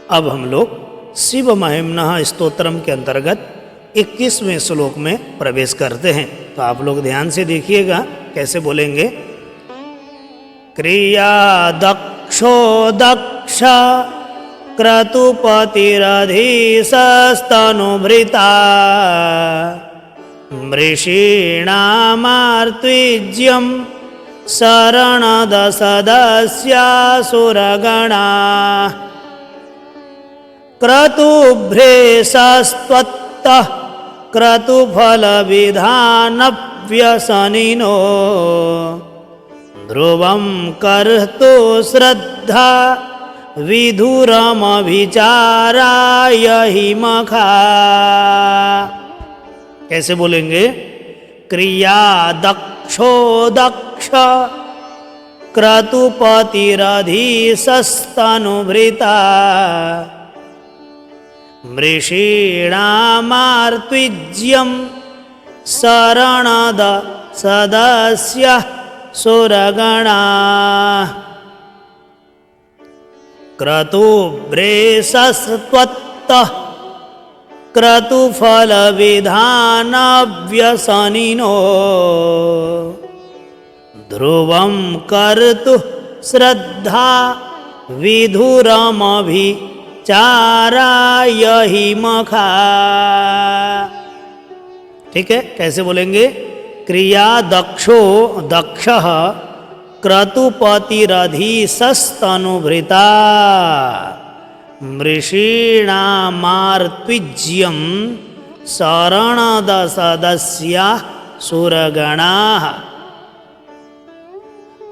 अब हम लोग शिव महिम्नः स्तोत्रम के अंतर्गत 21वें श्लोक में प्रवेश करते हैं। तो आप लोग ध्यान से देखिएगा कैसे बोलेंगे। क्रिया दक्षो दक्ष क्रतुपतिरधीशस्तनुभृता मृषीणामार्त्विज्यं शरणदसदस्यासुरगणा क्रतुभ्रेशस्त्वत्तः क्रतुफलविधानव्यसनिनो ध्रुवं कर्तु श्रद्धा विधुरमभिचाराय हि मखा। कैसे बोलेंगे। क्रिया दक्षो दक्ष क्रतुपतिरधीशस्तनुभृता मृषीणामार्त्विज्यं शरणद सदस्य सुरगणा क्रतुभ्रेशस्त्वत्तः क्रतुफलविधानव्यसनिनो ध्रुवं कर्तु श्रद्धा विधुरमभिचाराय हि मखा। ठीक है, कैसे बोलेंगे। क्रिया दक्षो दक्षः क्रतुपतिरधीशस्तनुभृता मृषीणामार्त्विज्यं शरणदसदस्याः सुरगणाः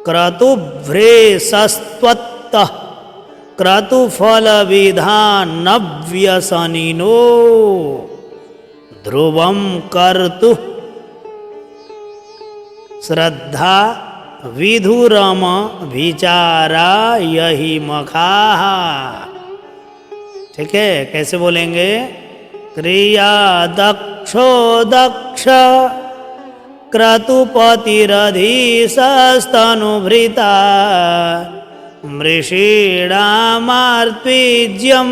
क्रतुभ्रेशस्त्वत्तः क्रतुफलविधानव्यसनिनो ध्रुवं कर्तु श्रद्धा विधुरमभिचाराय हि मखाः। ठीक है, कैसे बोलेंगे। क्रिया दक्षो दक्ष क्रतुपतिरधीशस्तनुभृता मृषीणामार्त्विज्यं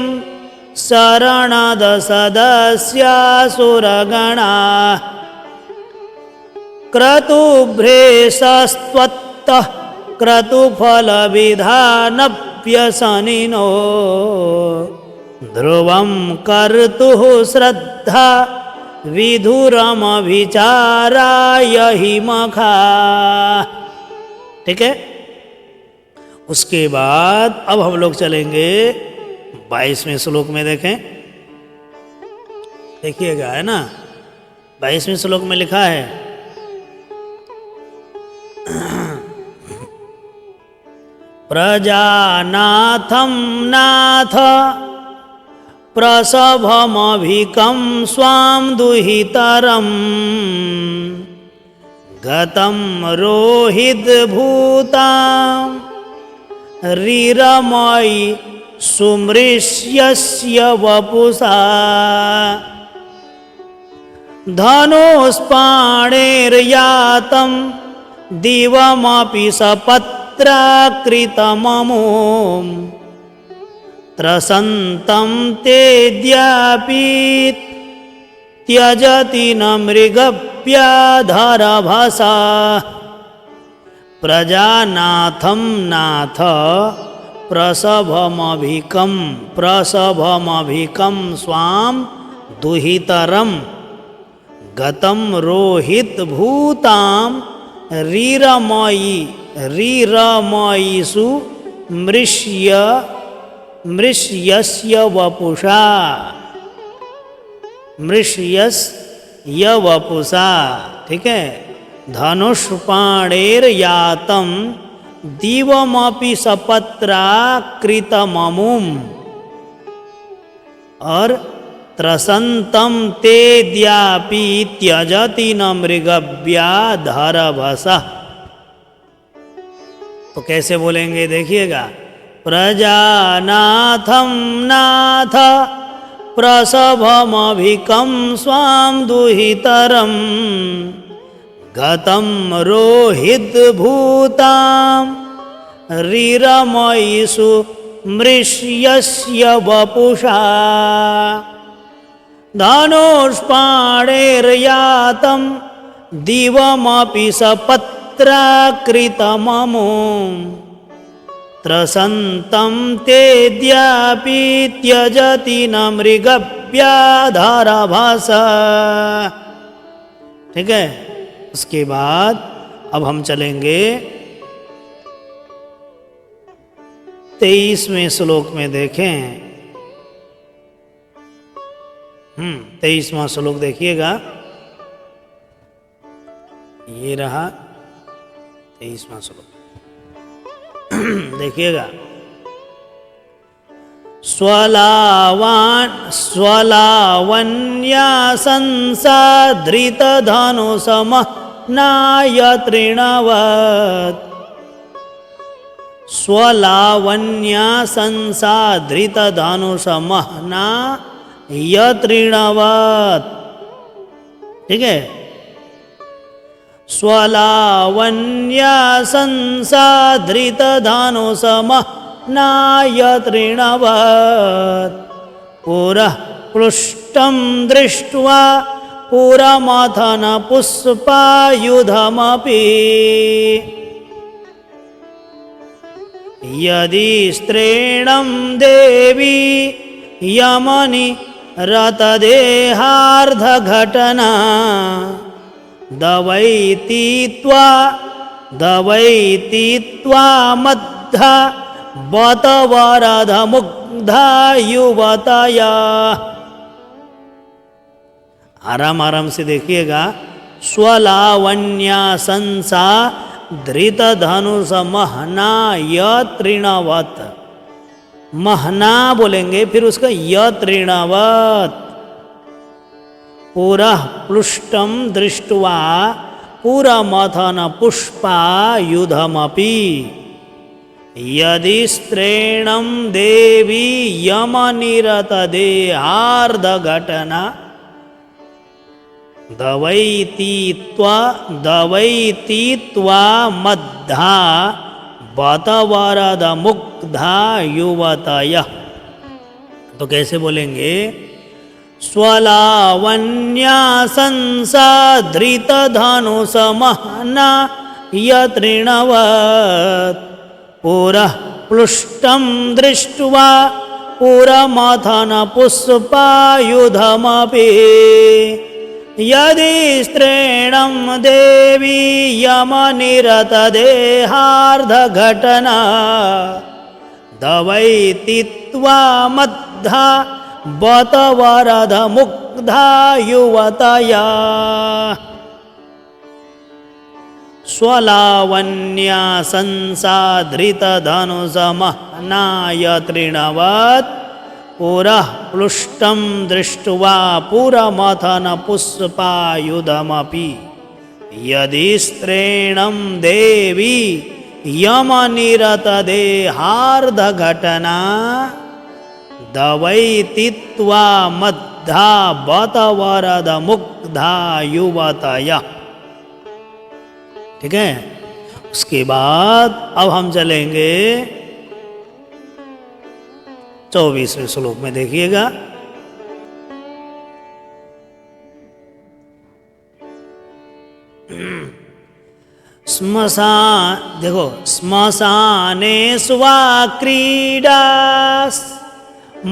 शरणदसदस्यासुरगणा क्रतुभ्रेशस्त्वत्तः क्रतुफलविधानव्यसनिनो ध्रुवं कर्तुः श्रद्धा विधुरमभिचाराय हि मखा। ठीक है, उसके बाद अब हम लोग चलेंगे 22वें श्लोक में। देखें, देखिएगा, है ना। 22वें श्लोक में लिखा है प्रजानाथं नाथ प्रसभमभिकं स्वां दुहितरं गतं रोहितभूतां रीरमयि सुमृष्यस्य वपुषा धनुष्पाणेर्यातं दिवमपि सपत्राकृतममुं त्रसन्तं तेऽद्यापि त्यजति न मृगव्याधरभसा प्रजानाथं नाथ प्रसभमभिकं स्वां दुहितरं गतं रोहितभूतां रीरमयिषु मृष्यस्य वपुषा मृष्यस्य। ठीक है, धनुष्पाणेर्यातं दिवमपि सपत्राकृतममुं और त्रसन्तं तेऽद्यापि त्यजति न मृगव्याधरभसा। तो कैसे बोलेंगे, देखिएगा। प्रजानाथं नाथ प्रसभमभिकं स्वां दुहितरं गतं रोहितभूतां रीरमयिषु मृष्यस्य वपुषा धनुष्पाणेर्यातं दिवमपि सपत्राकृतममो त्रसन्तं तेद्यापि त्यजति न मृगव्याधारभासा। ठीक है, उसके बाद अब हम चलेंगे 23वें श्लोक में। देखें 23वां श्लोक देखिएगा, ये रहा 23वां श्लोक। देखिएगा, स्वलावण्या संसाधृतधनुषमः नायतृणवत्। स्वलावण्या संसाधृतधनुषमः नायतृणवत्। ठीक है, स्वलावण्या संसाधृतधनुषमः नायतृणवत्। पुरः पृष्ठं दृष्ट्वा पुरमथन पुष्पायुधमपि यदि स्त्रीणं देवी यमनि रतदेहार्धघटना दवैति त्वा मद्धा बत वरद मुग्धा युवतया। आराम आराम से देखिएगा। स्वलावण्या संसा धृत धनुष महना यतृणवत। महना बोलेंगे, फिर उसका यतृणवत। पुरः पृष्ठं दृष्ट्वा पुरमथन पुष्पायुधमपि यदि स्त्रीणं देवी यमनिरतदेहार्धघटना दवैति त्वा मद्धा बत वरद मुग्धा युवतयः। तो कैसे बोलेंगे? स्वलावण्या संसाधृत धनुष महना यतृणवत्। पुरः पृष्ठं दृष्ट्वा पुरमथन पुष्पायुधमपि यदि स्त्रीणं देवी यमनिरतदेहार्धघटना दवैति त्वा मद्धा बत वरद मुग्धा युवतया। स्वलावण्या संसाधृत धनुष महना यतृणवत्। पुरः पृष्ठं दृष्ट्वा पुरमथन पुष्पायुधमपि यदि स्त्रीणं देवी यमनिरतदेहार्धघटना दवैति त्वा मद्धा बत वरद मुग्धा युवतयः। ठीक है, उसके बाद अब हम चलेंगे 24वें श्लोक में। देखिएगा, देखो, श्मशाने स्वा क्रीडास्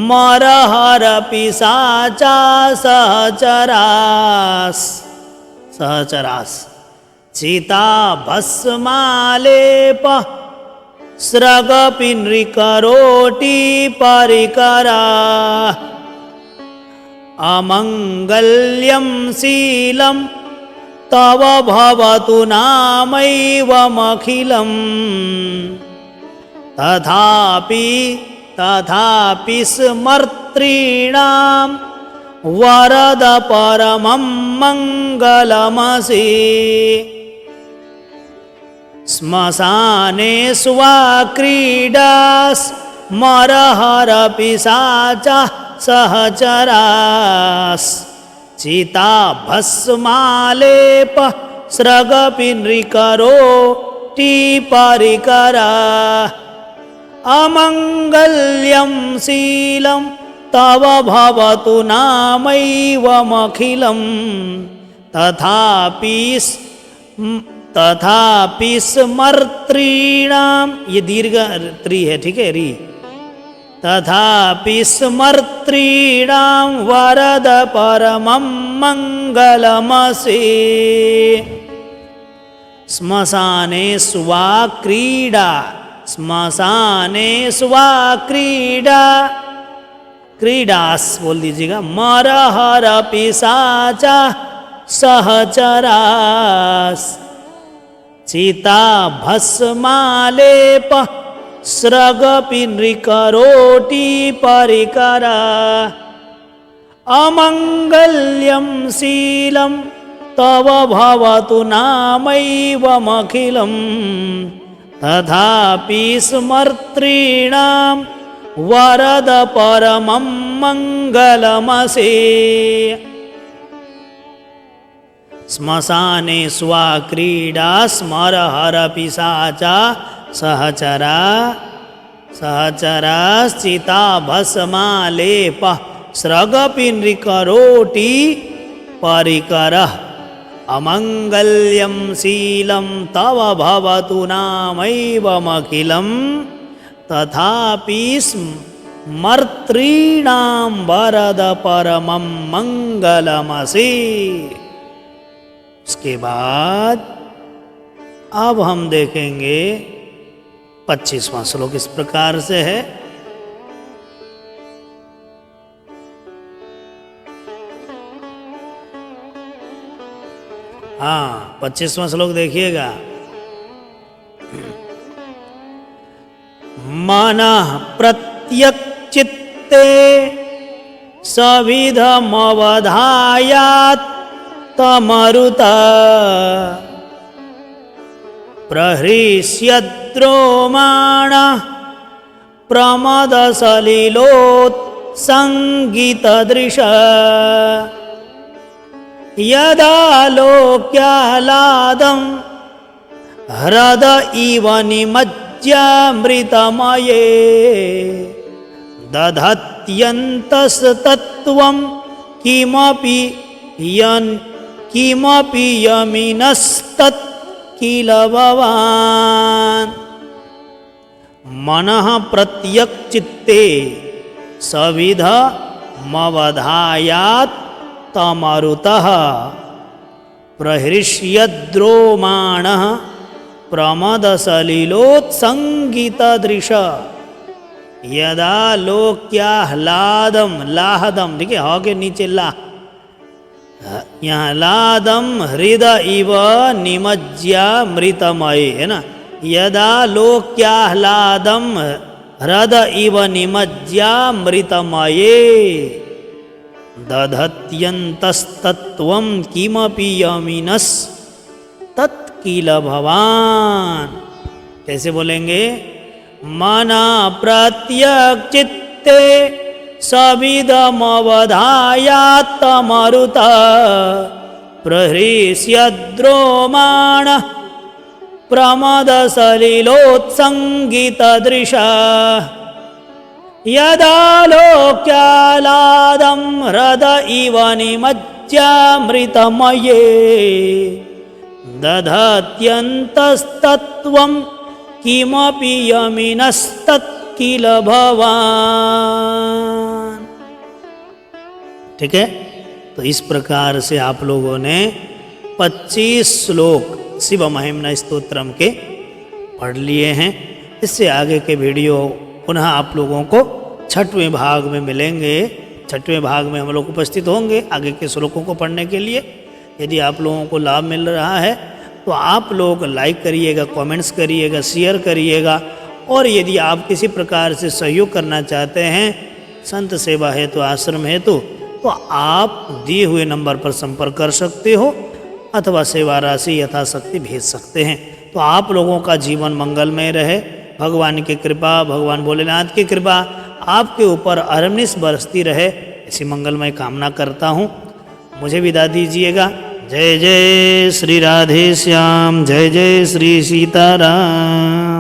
मरहर पिशाचा सहचरास् चिता भस्मालेप स्रगपिनृकरोटी परिकरा अमङ्गल्यं शीलं तव भवतु नामैवमखिलम्। तथापि स्मर्तॄणां वरद परमं मङ्गलमसि। श्मशाने स्वा क्रीडास् मरहर पिशाचः सहचरास् चिता भस्मालेप स्रगपिनृकरोटी परिकरा अमङ्गल्यं शीलं तव भवतु नामैवमखिलं तथापि स्मर्तॄणां, ये दीर्घ त्री है, ठीक है, री, तथापि स्मर्तॄणां वरद परमं मङ्गलमसि। श्मशाने स्वा क्रीडा, श्मशाने स्वा क्रीडा, क्रीडास बोल दीजिएगा, मरहर पिशाचा सहचरास, चिता भस्मालेप स्रगपि नृकरोटी परिकरा, अमङ्गल्यं शीलं तव भवतु नामैवमखिलं तथापि स्मर्तॄणां वरद परमं मङ्गलमसि। श्मशाने स्वा क्रीडा स्मरहर पिशाचा सहचराश्चिता भस्मालेप स्रगपि नृकरोटी परिकरः, अमङ्गल्यं शीलं तव भवतु नामैवमखिलं तथापि स्मर्तॄणां वरद परमं मङ्गलमसि। उसके बाद अब हम देखेंगे 25वां श्लोक इस प्रकार से है। हाँ, 25वां श्लोक देखिएगा। मनः प्रत्यक्चित्ते सविधमवधायात् तमरुता प्रहृष्यद्रोमाणः प्रमदसलिलोत्सङ्गितदृशः, यदा लोक्याह्लादं ह्रद इव निमज्ज्यामृतमये, दधत्यन्तस्तत्त्वं किमपि यमिनस्तत् किल भवान्। मनः प्रत्यक्चित्ते सविधमवधायात् तमरुतः प्रहृष्यद्रोमाणः प्रमदसलिलोत्सङ्गितदृशः, यदा लोक्याह्लादं, लाहदम, ठीक है, ह के नीचे ला, यहाँ लादम हृद इव निमज्ज्यामृतमये, है ना, यदा लोक्याह्लादम हृद इव निमज्ज्यामृतमये, दधत्यन्तस्तत्त्वं किमपि यमिनस्तत् किल भवान्। कैसे बोलेंगे? मना प्रत्यक्चित्ते सविधमवधायात् तमरुता प्रहृष्यद्रोमाणः प्रमदसलिलोत्सङ्गितदृशः, यदा लोक्याह्लादं हृद इव निमज्ज्यामृतमये, दधत्यन्तस्तत्त्वं किमपि यमिनस्तत् किल भवान्। ठीक है, तो इस प्रकार से आप लोगों ने 25 श्लोक शिव महिम्न स्तोत्रम के पढ़ लिए हैं। इससे आगे के वीडियो पुनः आप लोगों को 6वें भाग में मिलेंगे। 6वें भाग में हम लोग उपस्थित होंगे आगे के श्लोकों को पढ़ने के लिए। यदि आप लोगों को लाभ मिल रहा है तो आप लोग लाइक करिएगा, कमेंट्स करिएगा, शेयर करिएगा, और यदि आप किसी प्रकार से सहयोग करना चाहते हैं संत सेवा हेतु, आश्रम हेतु, तो आप दिए हुए नंबर पर संपर्क कर सकते हो अथवा सेवा राशि यथाशक्ति भेज सकते हैं। तो आप लोगों का जीवन मंगलमय रहे, भगवान की कृपा, भगवान भोलेनाथ की कृपा आपके ऊपर अहर्निश बरसती रहे, ऐसी मंगलमय कामना करता हूँ। मुझे विदा दीजिएगा। जय जय श्री राधे श्याम, जय जय श्री सीताराम।